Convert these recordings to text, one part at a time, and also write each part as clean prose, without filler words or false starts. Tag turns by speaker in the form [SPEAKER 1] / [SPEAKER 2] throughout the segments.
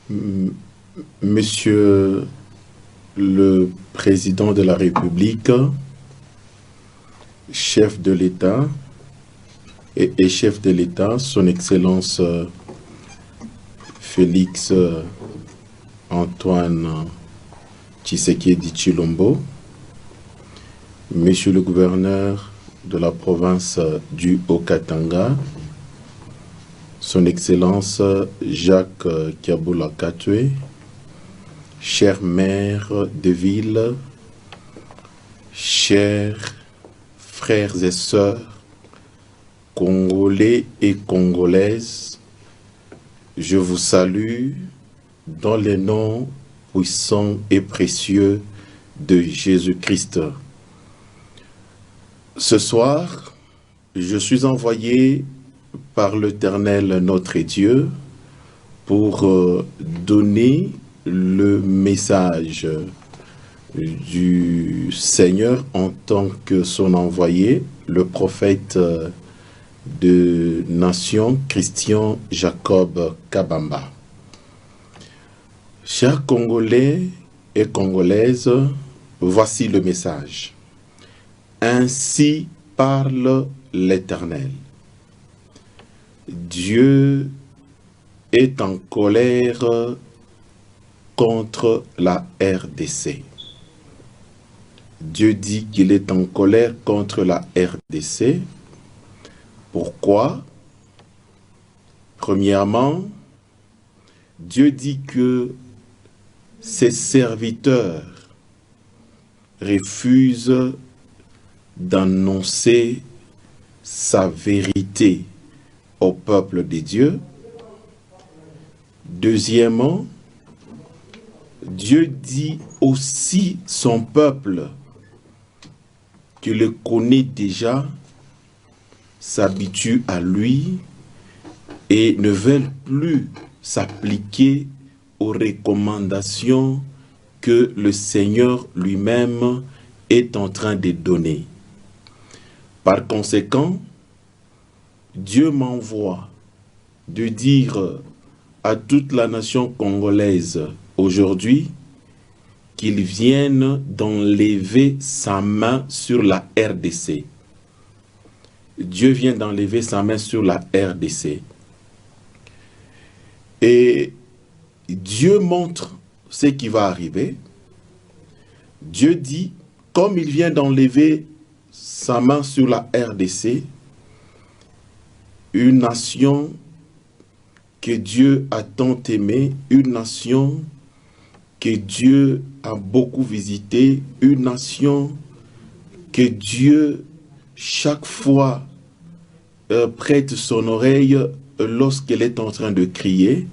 [SPEAKER 1] M- Monsieur le Président de la République, chef de l'État et chef de l'État, Son Excellence Félix Antoine Tshisekedi Tshilombo, Monsieur le gouverneur de la province du Haut-Katanga, Son Excellence Jacques Kiaboula Katwe, cher maire de ville, chers frères et sœurs, Congolais et Congolaises, je vous salue dans les noms puissants et précieux de Jésus-Christ. Ce soir, je suis envoyé par l'Éternel notre Dieu pour donner le message du Seigneur en tant que son envoyé, le prophète de nation Christian Jacob Kabamba. Chers Congolais et Congolaises, voici le message. Ainsi parle l'Éternel. Dieu est en colère contre la RDC. Dieu dit qu'il est en colère contre la RDC. Pourquoi? Premièrement, Dieu dit que ses serviteurs refusent d'annoncer sa vérité au peuple de Dieu. Deuxièmement, Dieu dit aussi son peuple qui le connaît déjà, s'habitue à lui et ne veulent plus s'appliquer aux recommandations que le Seigneur lui-même est en train de donner. Par conséquent, Dieu m'envoie de dire à toute la nation congolaise aujourd'hui qu'il vienne d'enlever sa main sur la RDC. Dieu vient d'enlever sa main sur la RDC. Et Dieu montre ce qui va arriver. Dieu dit, comme il vient d'enlever sa main sur la RDC, une nation que Dieu a tant aimée, une nation que Dieu a beaucoup visitée, une nation que Dieu, chaque fois, prête son oreille lorsqu'elle est en train de crier.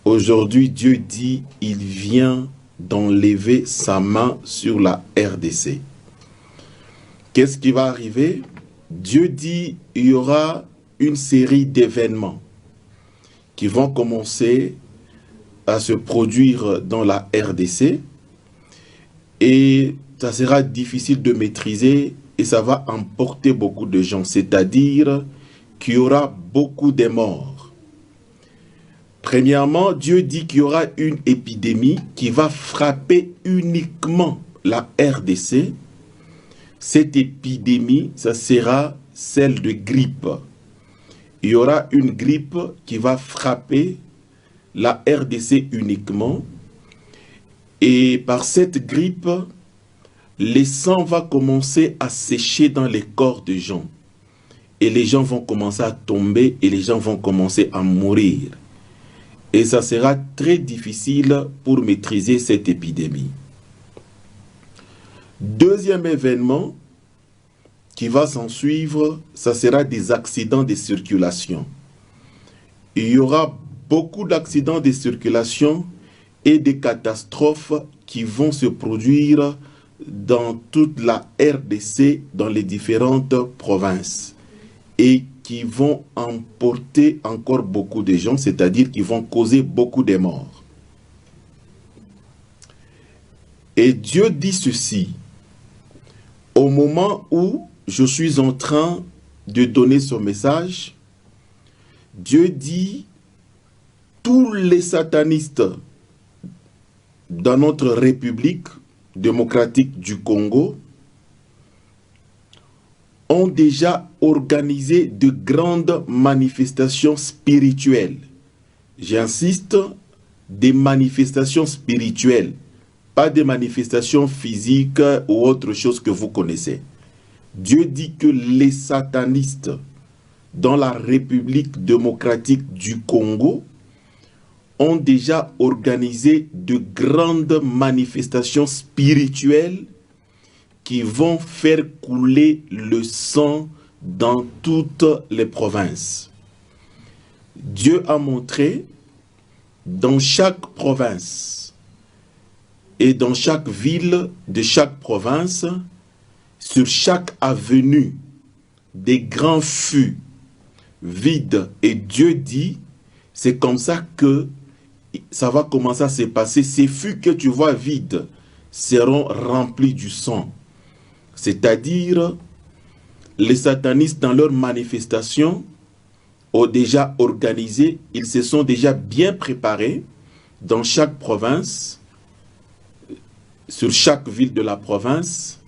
[SPEAKER 1] Aujourd'hui, Dieu dit, il vient d'enlever sa main sur la RDC. Qu'est-ce qui va arriver? Dieu dit, il y aura une série d'événements qui vont commencer à se produire dans la RDC et ça sera difficile de maîtriser et ça va emporter beaucoup de gens, c'est-à-dire qu'il y aura beaucoup de morts. Premièrement, Dieu dit qu'il y aura une épidémie qui va frapper uniquement la RDC. Cette épidémie, ça sera celle de grippe. Il y aura une grippe qui va frapper la RDC uniquement. Et par cette grippe, le sang va commencer à sécher dans les corps des gens. Et les gens vont commencer à tomber et les gens vont commencer à mourir. Et ça sera très difficile pour maîtriser cette épidémie. Deuxième événement qui va s'en suivre, ça sera des accidents de circulation. Il y aura beaucoup d'accidents de circulation et des catastrophes qui vont se produire dans toute la RDC, dans les différentes provinces, et qui vont emporter encore beaucoup de gens, c'est-à-dire qui vont causer beaucoup de morts. Et Dieu dit ceci, au moment où je suis en train de donner ce message, Dieu dit, tous les satanistes dans notre République démocratique du Congo ont déjà organisé de grandes manifestations spirituelles. J'insiste, des manifestations spirituelles, pas des manifestations physiques ou autre chose que vous connaissez. Dieu dit que les satanistes dans la République démocratique du Congo ont déjà organisé de grandes manifestations spirituelles qui vont faire couler le sang dans toutes les provinces. Dieu a montré dans chaque province et dans chaque ville de chaque province, sur chaque avenue, des grands fûts vides. Et Dieu dit, c'est comme ça que ça va commencer à se passer. Ces fûts que tu vois vides seront remplis du sang. C'est-à-dire, les satanistes dans leur manifestation ont déjà organisé, ils se sont déjà bien préparés dans chaque province, sur chaque ville de la province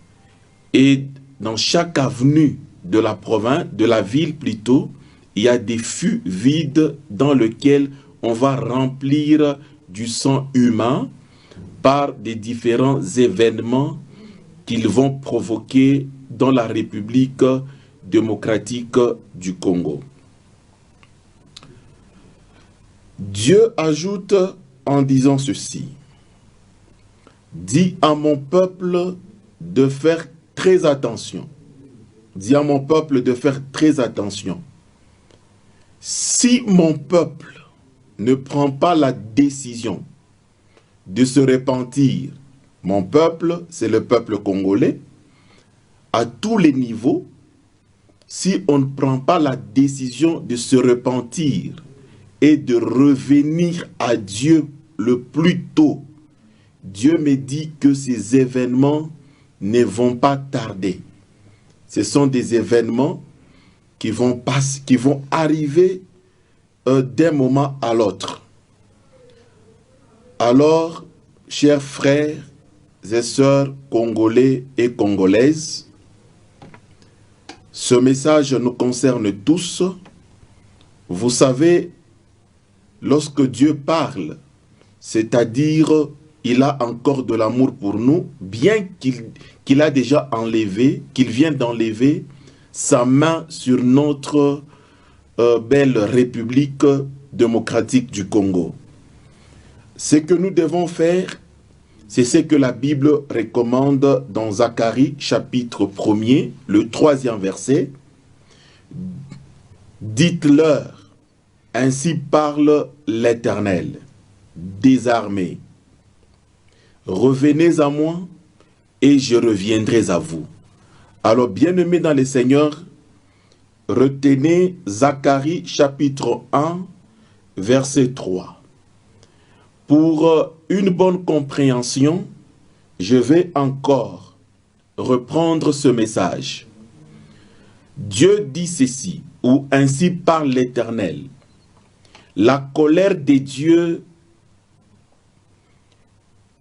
[SPEAKER 1] et dans chaque avenue de la province, de la ville plutôt, il y a des fûts vides dans lesquels on va remplir du sang humain par des différents événements qu'ils vont provoquer dans la République démocratique du Congo. Dieu ajoute en disant ceci: « Dis à mon peuple de faire très attention. » Dis à mon peuple de faire très attention. Si mon peuple ne prend pas la décision de se repentir, mon peuple, c'est le peuple congolais, à tous les niveaux, si on ne prend pas la décision de se repentir et de revenir à Dieu le plus tôt, Dieu me dit que ces événements ne vont pas tarder. Ce sont des événements qui vont arriver d'un moment à l'autre. Alors, chers frères et sœurs congolais et congolaises, ce message nous concerne tous. Vous savez, lorsque Dieu parle, c'est-à-dire il a encore de l'amour pour nous, bien qu'il a déjà enlevé, qu'il vient d'enlever sa main sur notre belle République démocratique du Congo. Ce que nous devons faire, c'est ce que la Bible recommande dans Zacharie, chapitre 1er, le 3e verset. Dites-leur, ainsi parle l'Éternel, des armées. Revenez à moi et je reviendrai à vous. Alors, bien-aimés dans le Seigneur, retenez Zacharie chapitre 1, verset 3. Pour une bonne compréhension, je vais encore reprendre ce message. Dieu dit ceci, ou ainsi parle l'Éternel. La colère de Dieu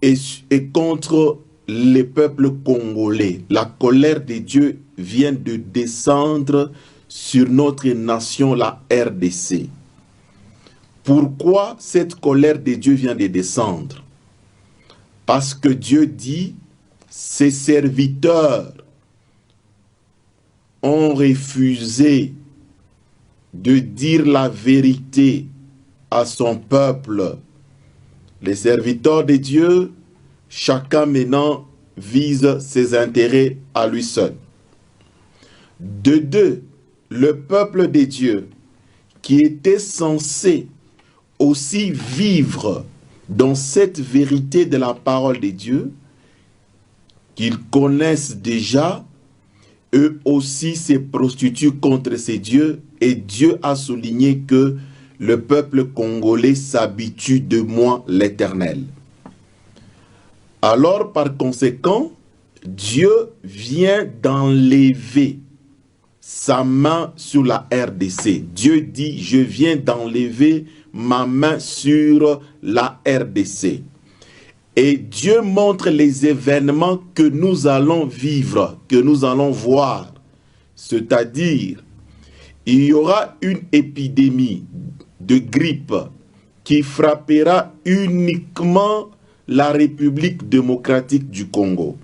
[SPEAKER 1] est contre les peuples congolais. La colère de Dieu vient de descendre sur notre nation, la RDC. Pourquoi cette colère de Dieu vient de descendre? Parce que Dieu dit, ses serviteurs ont refusé de dire la vérité à son peuple. Les serviteurs de Dieu, chacun maintenant vise ses intérêts à lui seul. De deux, le peuple de Dieu, qui était censé aussi vivre dans cette vérité de la parole de Dieu, qu'ils connaissent déjà, eux aussi se prostituent contre ces dieux, et Dieu a souligné que le peuple congolais s'habitue de moi, l'Éternel. Alors, par conséquent, Dieu vient d'enlever sa main sur la RDC. Dieu dit, je viens d'enlever ma main sur la RDC. Et Dieu montre les événements que nous allons vivre, que nous allons voir. C'est-à-dire, il y aura une épidémie de grippe qui frappera uniquement la République démocratique du Congo.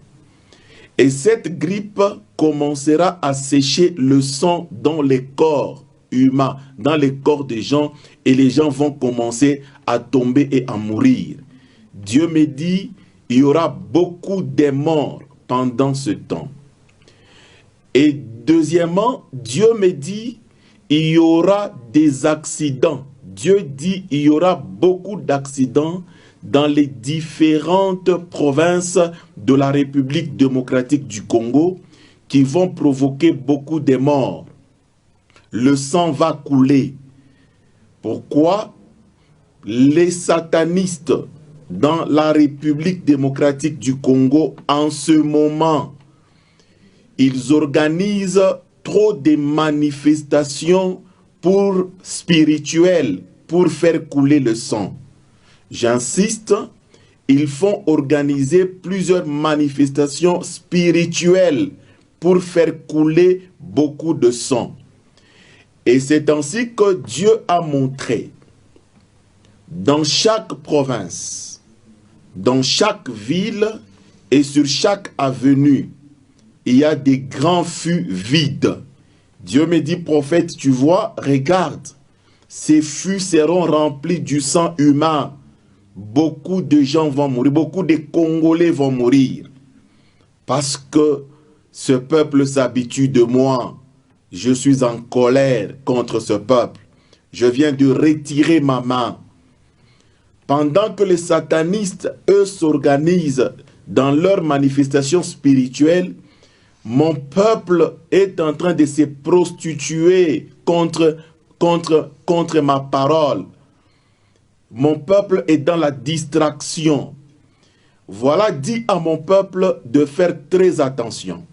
[SPEAKER 1] Et cette grippe commencera à sécher le sang dans les corps humains, dans les corps des gens, et les gens vont commencer à tomber et à mourir. Dieu me dit, il y aura beaucoup de morts pendant ce temps. Et deuxièmement, Dieu me dit, il y aura des accidents. Dieu dit, il y aura beaucoup d'accidents dans les différentes provinces de la République démocratique du Congo qui vont provoquer beaucoup de morts. Le sang va couler. Pourquoi? Les satanistes dans la République démocratique du Congo, en ce moment, ils organisent trop de manifestations spirituelles pour faire couler le sang. J'insiste, ils font organiser plusieurs manifestations spirituelles pour faire couler beaucoup de sang. Et c'est ainsi que Dieu a montré dans chaque province, dans chaque ville et sur chaque avenue, il y a des grands fûts vides. Dieu me dit, prophète, tu vois, regarde, ces fûts seront remplis du sang humain. Beaucoup de gens vont mourir, beaucoup de Congolais vont mourir. Parce que ce peuple s'habitue de moi. Je suis en colère contre ce peuple. Je viens de retirer ma main. Pendant que les satanistes, eux, s'organisent dans leurs manifestations spirituelles, mon peuple est en train de se prostituer contre ma parole. Mon peuple est dans la distraction. Voilà, dis à mon peuple de faire très attention,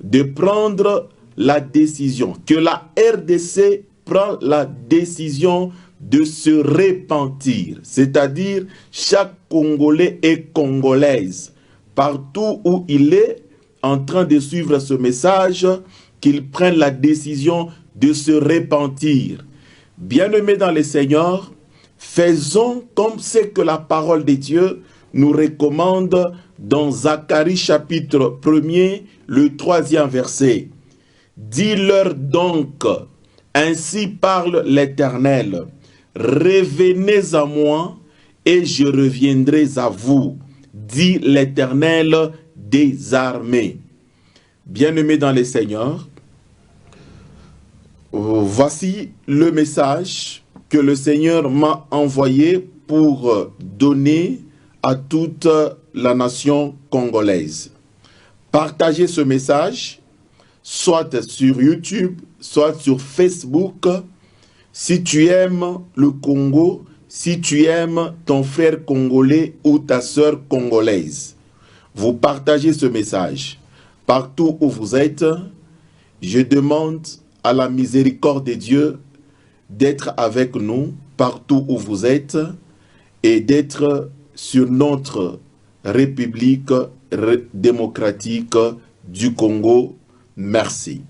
[SPEAKER 1] de prendre la décision, que la RDC prend la décision de se repentir, c'est-à-dire chaque Congolais et Congolaise, partout où il est en train de suivre ce message, qu'il prenne la décision de se repentir. Bien-aimés dans le Seigneur, faisons comme c'est que la parole de Dieu nous recommande dans Zacharie chapitre 1er, le 3e verset. Dis-leur donc, ainsi parle l'Éternel, revenez à moi et je reviendrai à vous, dit l'Éternel des armées. Bien-aimés dans le Seigneur, voici le message que le Seigneur m'a envoyé pour donner à toute la nation congolaise. Partagez ce message, soit sur YouTube, soit sur Facebook. Si tu aimes le Congo, si tu aimes ton frère congolais ou ta sœur congolaise, vous partagez ce message. Partout où vous êtes, je demande à la miséricorde de Dieu d'être avec nous, partout où vous êtes, et d'être sur notre République démocratique du Congo. Merci.